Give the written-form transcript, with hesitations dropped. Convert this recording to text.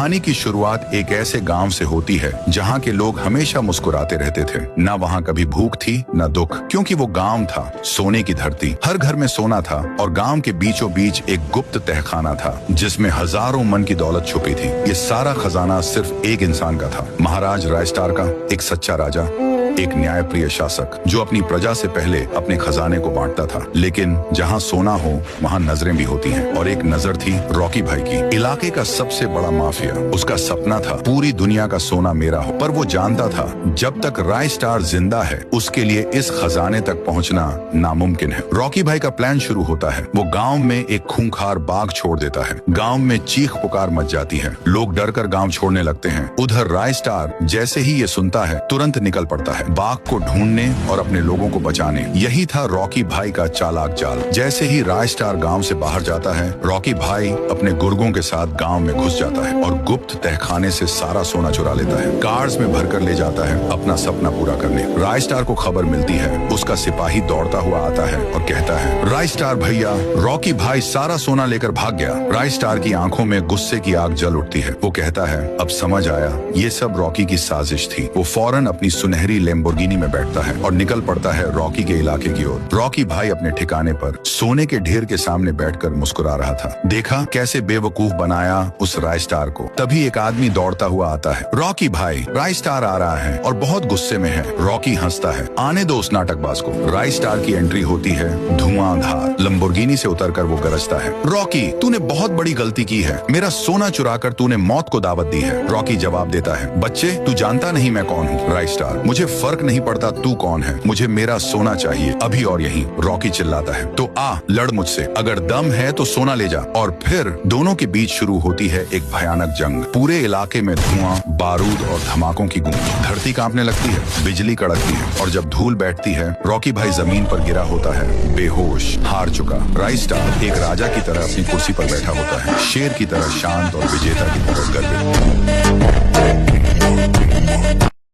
कहानी की शुरुआत एक ऐसे गांव से होती है जहां के लोग हमेशा मुस्कुराते रहते थे। ना वहां कभी भूख थी न दुख, क्योंकि वो गांव था सोने की धरती। हर घर में सोना था और गांव के बीचों बीच एक गुप्त तहखाना था जिसमें हजारों मन की दौलत छुपी थी। ये सारा खजाना सिर्फ एक इंसान का था, महाराज रायस्टार का। एक सच्चा राजा, एक न्यायप्रिय शासक जो अपनी प्रजा से पहले अपने खजाने को बांटता था। लेकिन जहां सोना हो वहां नजरें भी होती हैं, और एक नजर थी रॉकी भाई की, इलाके का सबसे बड़ा माफिया। उसका सपना था पूरी दुनिया का सोना मेरा हो, पर वो जानता था जब तक रायस्टार जिंदा है उसके लिए इस खजाने तक पहुंचना नामुमकिन है। रॉकी भाई का प्लान शुरू होता है। वो गांव में एक खूंखार बाघ छोड़ देता है। गांव में चीख पुकार मच जाती है, लोग डर कर गांव छोड़ने लगते हैं। उधर रायस्टार जैसे ही ये सुनता है तुरंत निकल पड़ता है बाघ को ढूंढने और अपने लोगों को बचाने। यही था रॉकी भाई का चालाक चाल। जैसे ही रायस्टार गांव से बाहर जाता है, रॉकी भाई अपने गुर्गों के साथ गांव में घुस जाता है और गुप्त तहखाने से सारा सोना चुरा लेता है। कार्स में भरकर ले जाता है अपना सपना पूरा करने। रायस्टार को खबर मिलती है, उसका सिपाही दौड़ता हुआ आता है और कहता है, रायस्टार भैया, रॉकी भाई सारा सोना लेकर भाग गया। रायस्टार की आंखों में गुस्से की आग जल उठती है। वो कहता है, अब समझ आया, ये सब रॉकी की साजिश थी। वो फौरन अपनी सुनहरी लैम्बोर्गिनी में बैठता है और निकल पड़ता है रॉकी के इलाके की ओर। रॉकी भाई अपने ठिकाने पर सोने के ढेर के सामने बैठकर मुस्कुरा रहा था। देखा कैसे बेवकूफ बनाया उस रायस्टार को। तभी एक आदमी दौड़ता हुआ आता है, रॉकी भाई, रायस्टार आ रहा है और बहुत गुस्से में है। रॉकी हंसता है, आने दो उस नाटकबाज को। रायस्टार की एंट्री होती है धुआंधार। लैम्बोर्गिनी से उतरकर वो गरजता है, रॉकी, तूने बहुत बड़ी गलती की है। मेरा सोना चुराकर तूने मौत को दावत दी है। रॉकी जवाब देता है, बच्चे, तू जानता नहीं मैं कौन हूँ। रायस्टार, मुझे फर्क नहीं पड़ता तू कौन है, मुझे मेरा सोना चाहिए अभी और यहीं। रॉकी चिल्लाता है, तो आ, लड़ मुझसे, अगर दम है तो सोना ले जा। और फिर दोनों के बीच शुरू होती है एक भयानक जंग। पूरे इलाके में धुआं, बारूद और धमाकों की गूंज। धरती कांपने लगती है, बिजली कड़कती है, और जब धूल बैठती है रॉकी भाई जमीन पर गिरा होता है, बेहोश, हार चुका। रायस्टार एक राजा की तरह अपनी कुर्सी पर बैठा होता है, शेर की तरह शांत और विजेता की तरह गर्वित।